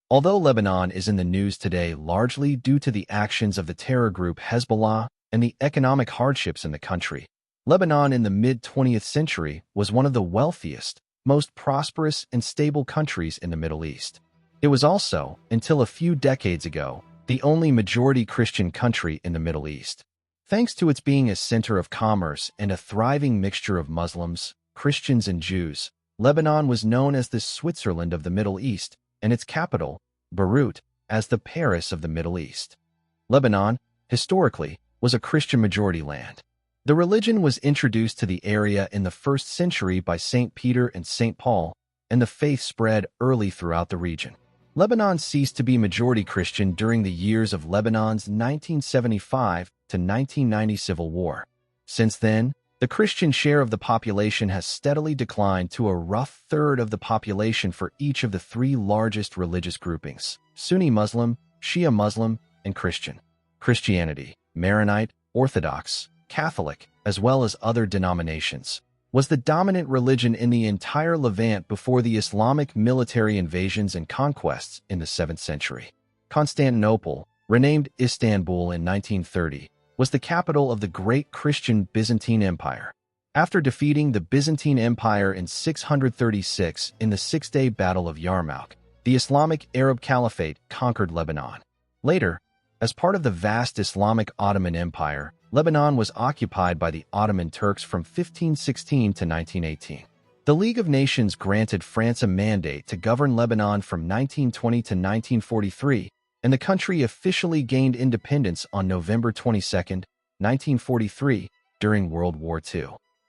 Although Lebanon is in the news today largely due to the actions of the terror group Hezbollah and the economic hardships in the country, Lebanon in the mid-20th century was one of the wealthiest, most prosperous and stable countries in the Middle East. It was also, until a few decades ago, the only majority Christian country in the Middle East. Thanks to its being a center of commerce and a thriving mixture of Muslims, Christians, and Jews, Lebanon was known as the Switzerland of the Middle East, and its capital, Beirut, as the Paris of the Middle East. Lebanon, historically, was a Christian-majority land. The religion was introduced to the area in the 1st century by St. Peter and St. Paul, and the faith spread early throughout the region. Lebanon ceased to be majority Christian during the years of Lebanon's 1975 to 1990 civil war. Since then, the Christian share of the population has steadily declined to a rough third of the population for each of the three largest religious groupings: Sunni Muslim, Shia Muslim, and Christian. Christianity, Maronite, Orthodox, Catholic, as well as other denominations, was the dominant religion in the entire Levant before the Islamic military invasions and conquests in the 7th century. Constantinople, renamed Istanbul in 1930, was the capital of the great Christian Byzantine Empire. After defeating the Byzantine Empire in 636 in the Six-Day Battle of Yarmouk, the Islamic Arab Caliphate conquered Lebanon. Later, as part of the vast Islamic Ottoman Empire, Lebanon was occupied by the Ottoman Turks from 1516 to 1918. The League of Nations granted France a mandate to govern Lebanon from 1920 to 1943, and the country officially gained independence on November 22, 1943, during World War II.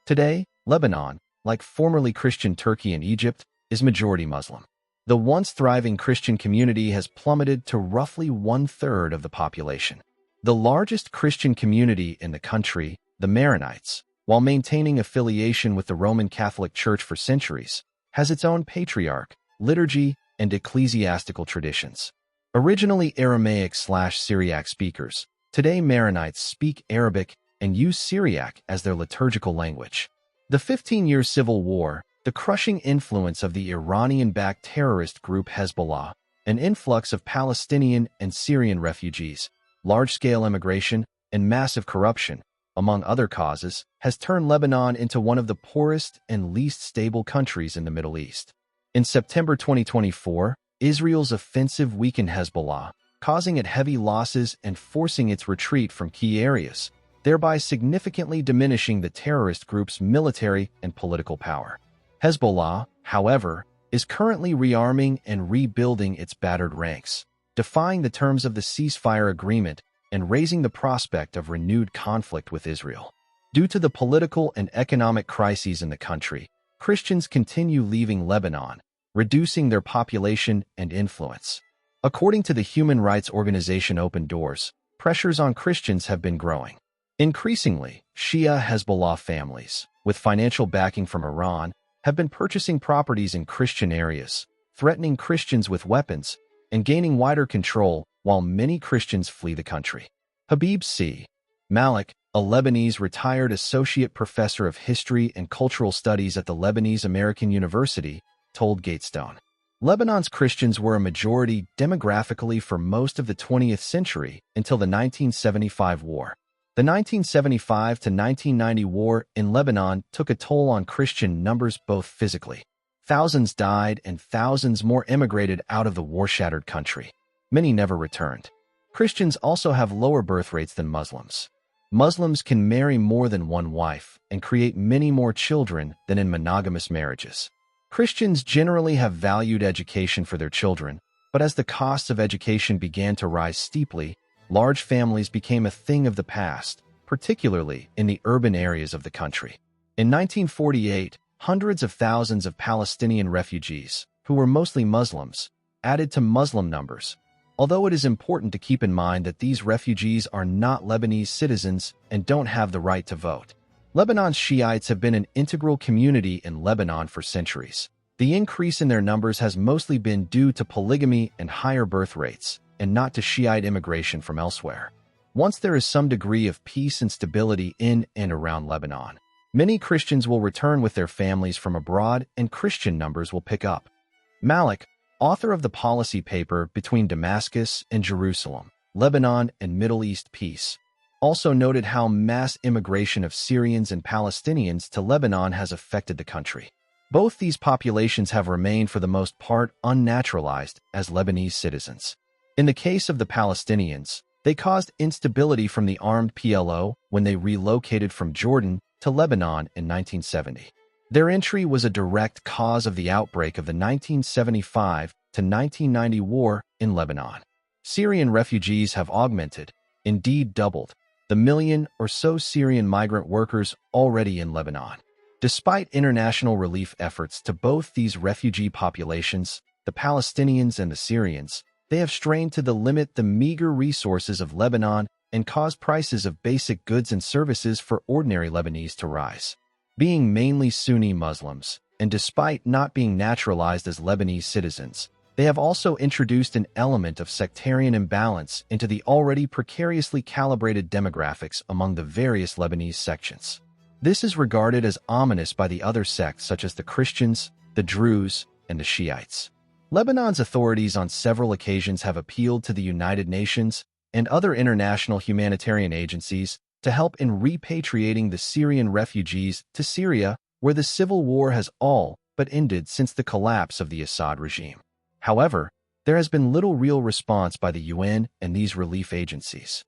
Today, Lebanon, like formerly Christian Turkey and Egypt, is majority Muslim. The once thriving Christian community has plummeted to roughly one-third of the population. The largest Christian community in the country, the Maronites, while maintaining affiliation with the Roman Catholic Church for centuries, has its own patriarch, liturgy, and ecclesiastical traditions. Originally Aramaic/Syriac speakers, today Maronites speak Arabic and use Syriac as their liturgical language. The 15-year civil war, the crushing influence of the Iranian-backed terrorist group Hezbollah, an influx of Palestinian and Syrian refugees, large-scale immigration, and massive corruption, among other causes, has turned Lebanon into one of the poorest and least stable countries in the Middle East. In September 2024, Israel's offensive weakened Hezbollah, causing it heavy losses and forcing its retreat from key areas, thereby significantly diminishing the terrorist group's military and political power. Hezbollah, however, is currently rearming and rebuilding its battered ranks, defying the terms of the ceasefire agreement and raising the prospect of renewed conflict with Israel. Due to the political and economic crises in the country, Christians continue leaving Lebanon, reducing their population and influence. According to the human rights organization Open Doors, pressures on Christians have been growing. Increasingly, Shia Hezbollah families, with financial backing from Iran, have been purchasing properties in Christian areas, threatening Christians with weapons, and gaining wider control while many Christians flee the country. Habib C. Malik, a Lebanese retired associate professor of history and cultural studies at the Lebanese American University, told Gatestone, Lebanon's Christians were a majority demographically for most of the 20th century until the 1975 war. The 1975 to 1990 war in Lebanon took a toll on Christian numbers both physically. Thousands died and thousands more immigrated out of the war-shattered country. Many never returned. Christians also have lower birth rates than Muslims. Muslims can marry more than one wife and create many more children than in monogamous marriages. Christians generally have valued education for their children, but as the costs of education began to rise steeply, large families became a thing of the past, particularly in the urban areas of the country. In 1948, hundreds of thousands of Palestinian refugees, who were mostly Muslims, added to Muslim numbers, although it is important to keep in mind that these refugees are not Lebanese citizens and don't have the right to vote. Lebanon's Shiites have been an integral community in Lebanon for centuries. The increase in their numbers has mostly been due to polygamy and higher birth rates, and not to Shiite immigration from elsewhere. Once there is some degree of peace and stability in and around Lebanon, many Christians will return with their families from abroad and Christian numbers will pick up. Malik author of the policy paper Between Damascus and Jerusalem, Lebanon and Middle East Peace, also noted how mass immigration of Syrians and Palestinians to Lebanon has affected the country. Both these populations have remained for the most part unnaturalized as Lebanese citizens. In the case of the Palestinians, they caused instability from the armed PLO when they relocated from Jordan to Lebanon in 1970. Their entry was a direct cause of the outbreak of the 1975 to 1990 war in Lebanon. Syrian refugees have augmented, indeed doubled, the million or so Syrian migrant workers already in Lebanon. Despite international relief efforts to both these refugee populations, the Palestinians and the Syrians, they have strained to limit the meager resources of Lebanon and caused prices of basic goods and services for ordinary Lebanese to rise. Being mainly Sunni Muslims, and despite not being naturalized as Lebanese citizens, they have also introduced an element of sectarian imbalance into the already precariously calibrated demographics among the various Lebanese sections. This is regarded as ominous by the other sects such as the Christians, the Druze, and the Shiites. Lebanon's authorities on several occasions have appealed to the United Nations and other international humanitarian agencies to help in repatriating the Syrian refugees to Syria, where the civil war has all but ended since the collapse of the Assad regime. However, there has been little real response by the UN and these relief agencies.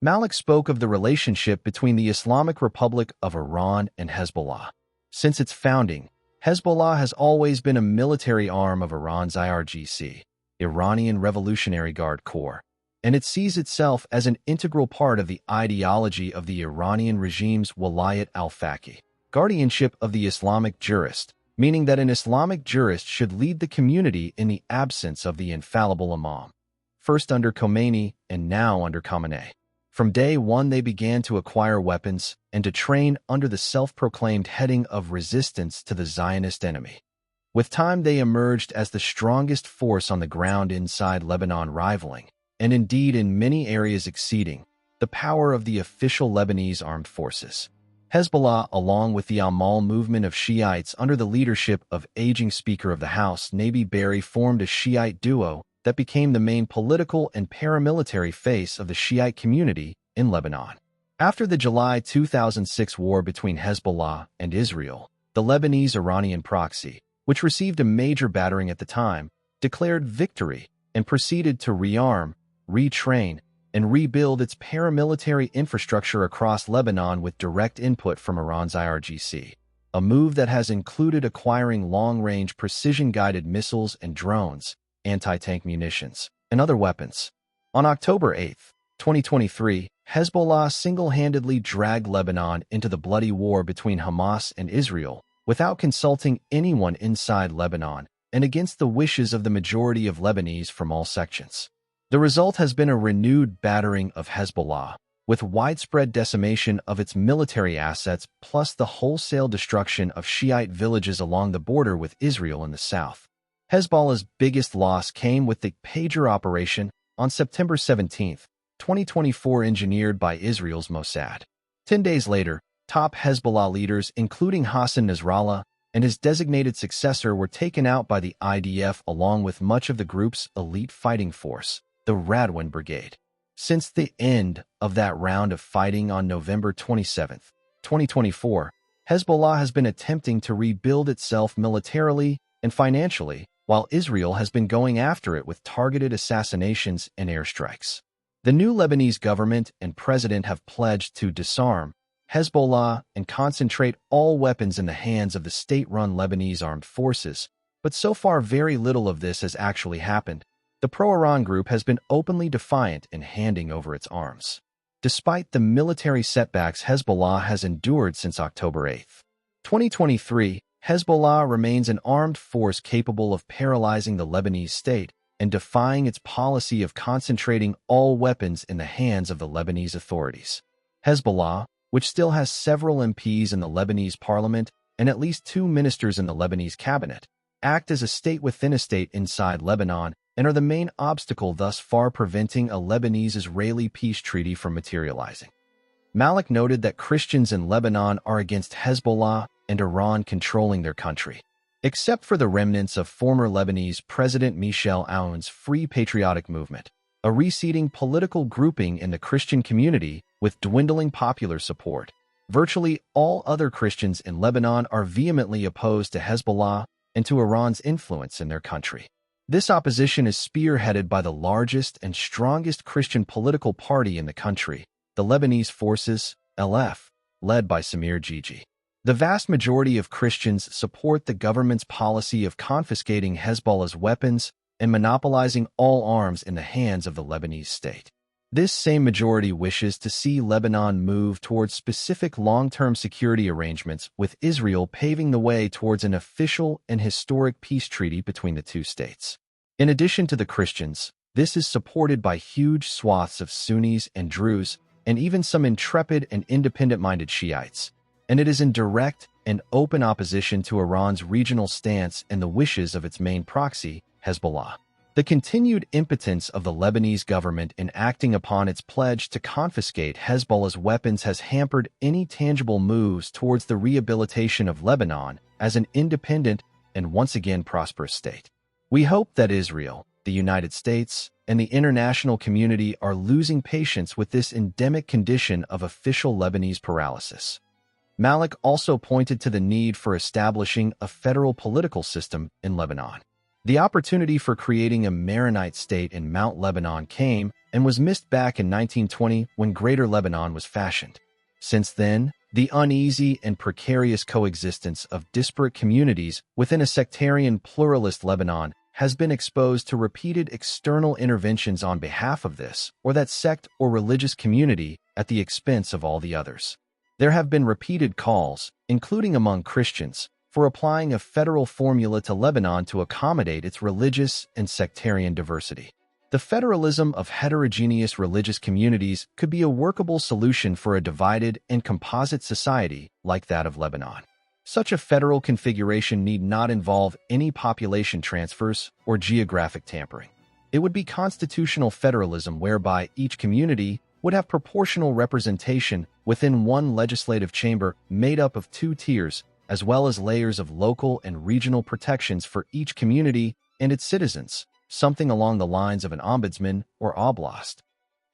Malik spoke of the relationship between the Islamic Republic of Iran and Hezbollah. Since its founding, Hezbollah has always been a military arm of Iran's IRGC, Iranian Revolutionary Guard Corps, and it sees itself as an integral part of the ideology of the Iranian regime's Walayat al-Faqih, guardianship of the Islamic jurist, meaning that an Islamic jurist should lead the community in the absence of the infallible imam, first under Khomeini and now under Khamenei. From day one, they began to acquire weapons and to train under the self-proclaimed heading of resistance to the Zionist enemy. With time, they emerged as the strongest force on the ground inside Lebanon, rivaling, and indeed in many areas exceeding, the power of the official Lebanese armed forces. Hezbollah, along with the Amal movement of Shiites under the leadership of aging Speaker of the House Nabi Berri, formed a Shiite duo that became the main political and paramilitary face of the Shiite community in Lebanon. After the July 2006 war between Hezbollah and Israel, the Lebanese-Iranian proxy, which received a major battering at the time, declared victory and proceeded to rearm, retrain, and rebuild its paramilitary infrastructure across Lebanon with direct input from Iran's IRGC, a move that has included acquiring long-range precision-guided missiles and drones, anti-tank munitions, and other weapons. On October 8, 2023, Hezbollah single-handedly dragged Lebanon into the bloody war between Hamas and Israel without consulting anyone inside Lebanon and against the wishes of the majority of Lebanese from all sections. The result has been a renewed battering of Hezbollah, with widespread decimation of its military assets plus the wholesale destruction of Shiite villages along the border with Israel in the south. Hezbollah's biggest loss came with the Pager operation on September 17, 2024, engineered by Israel's Mossad. 10 days later, top Hezbollah leaders, including Hassan Nasrallah and his designated successor, were taken out by the IDF along with much of the group's elite fighting force, the Radwan Brigade. Since the end of that round of fighting on November 27, 2024, Hezbollah has been attempting to rebuild itself militarily and financially, while Israel has been going after it with targeted assassinations and airstrikes. The new Lebanese government and president have pledged to disarm Hezbollah and concentrate all weapons in the hands of the state-run Lebanese armed forces, but so far very little of this has actually happened. The pro-Iran group has been openly defiant in handing over its arms. Despite the military setbacks Hezbollah has endured since October 8, 2023, Hezbollah remains an armed force capable of paralyzing the Lebanese state and defying its policy of concentrating all weapons in the hands of the Lebanese authorities. Hezbollah, which still has several MPs in the Lebanese parliament and at least 2 ministers in the Lebanese cabinet, act as a state within a state inside Lebanon and are the main obstacle thus far preventing a Lebanese-Israeli peace treaty from materializing. Malik noted that Christians in Lebanon are against Hezbollah and Iran controlling their country. except for the remnants of former Lebanese President Michel Aoun's Free Patriotic Movement, a receding political grouping in the Christian community with dwindling popular support. Virtually all other Christians in Lebanon are vehemently opposed to Hezbollah and to Iran's influence in their country. This opposition is spearheaded by the largest and strongest Christian political party in the country, the Lebanese Forces, LF, led by Samir Gigi. The vast majority of Christians support the government's policy of confiscating Hezbollah's weapons and monopolizing all arms in the hands of the Lebanese state. This same majority wishes to see Lebanon move towards specific long-term security arrangements with Israel, paving the way towards an official and historic peace treaty between the two states. In addition to the Christians, this is supported by huge swaths of Sunnis and Druze, and even some intrepid and independent-minded Shiites, and it is in direct and open opposition to Iran's regional stance and the wishes of its main proxy, Hezbollah. The continued impotence of the Lebanese government in acting upon its pledge to confiscate Hezbollah's weapons has hampered any tangible moves towards the rehabilitation of Lebanon as an independent and once again prosperous state. We hope that Israel, the United States, and the international community are losing patience with this endemic condition of official Lebanese paralysis. Malik also pointed to the need for establishing a federal political system in Lebanon. The opportunity for creating a Maronite state in Mount Lebanon came and was missed back in 1920 when Greater Lebanon was fashioned. Since then, the uneasy and precarious coexistence of disparate communities within a sectarian pluralist Lebanon has been exposed to repeated external interventions on behalf of this or that sect or religious community at the expense of all the others. There have been repeated calls, including among Christians, for applying a federal formula to Lebanon to accommodate its religious and sectarian diversity. The federalism of heterogeneous religious communities could be a workable solution for a divided and composite society like that of Lebanon. Such a federal configuration need not involve any population transfers or geographic tampering. It would be constitutional federalism whereby each community would have proportional representation within one legislative chamber made up of two tiers, as well as layers of local and regional protections for each community and its citizens, something along the lines of an ombudsman or oblast.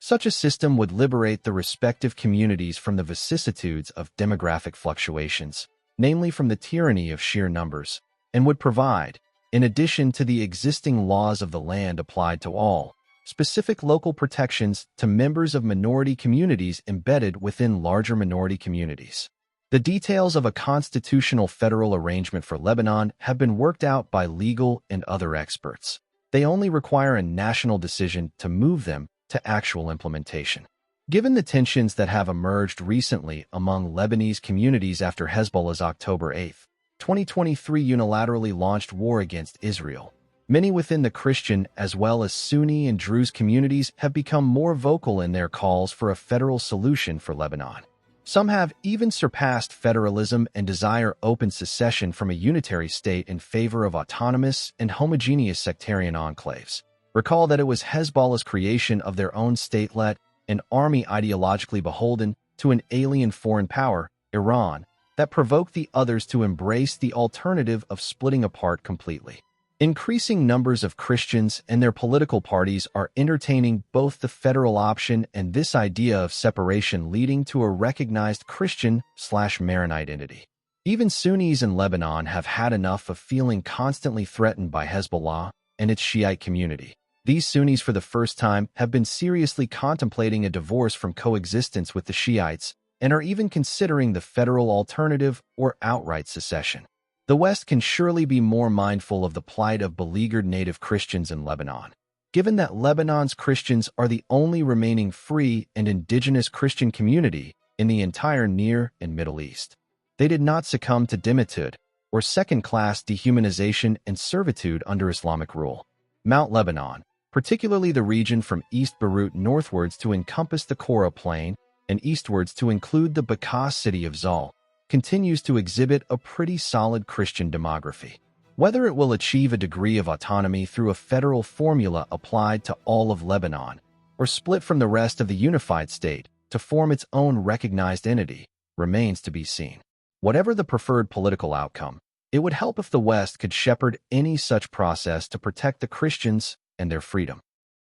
Such a system would liberate the respective communities from the vicissitudes of demographic fluctuations, namely from the tyranny of sheer numbers, and would provide, in addition to the existing laws of the land applied to all, specific local protections to members of minority communities embedded within larger minority communities. The details of a constitutional federal arrangement for Lebanon have been worked out by legal and other experts. They only require a national decision to move them to actual implementation. Given the tensions that have emerged recently among Lebanese communities after Hezbollah's October 8, 2023 unilaterally launched war against Israel, many within the Christian as well as Sunni and Druze communities have become more vocal in their calls for a federal solution for Lebanon. Some have even surpassed federalism and desire open secession from a unitary state in favor of autonomous and homogeneous sectarian enclaves. Recall that it was Hezbollah's creation of their own statelet, an army ideologically beholden to an alien foreign power, Iran, that provoked the others to embrace the alternative of splitting apart completely. Increasing numbers of Christians and their political parties are entertaining both the federal option and this idea of separation, leading to a recognized Christian/Maronite entity. Even Sunnis in Lebanon have had enough of feeling constantly threatened by Hezbollah and its Shiite community. These Sunnis, for the first time, have been seriously contemplating a divorce from coexistence with the Shiites and are even considering the federal alternative or outright secession. The West can surely be more mindful of the plight of beleaguered native Christians in Lebanon, given that Lebanon's Christians are the only remaining free and indigenous Christian community in the entire Near and Middle East. They did not succumb to dhimmitud, or second-class dehumanization and servitude under Islamic rule. Mount Lebanon, particularly the region from East Beirut northwards to encompass the Kora Plain and eastwards to include the Bekaa city of Zal, continues to exhibit a pretty solid Christian demography. Whether it will achieve a degree of autonomy through a federal formula applied to all of Lebanon, or split from the rest of the unified state to form its own recognized entity, remains to be seen. Whatever the preferred political outcome, It would help if the West could shepherd any such process to protect the Christians and their freedom.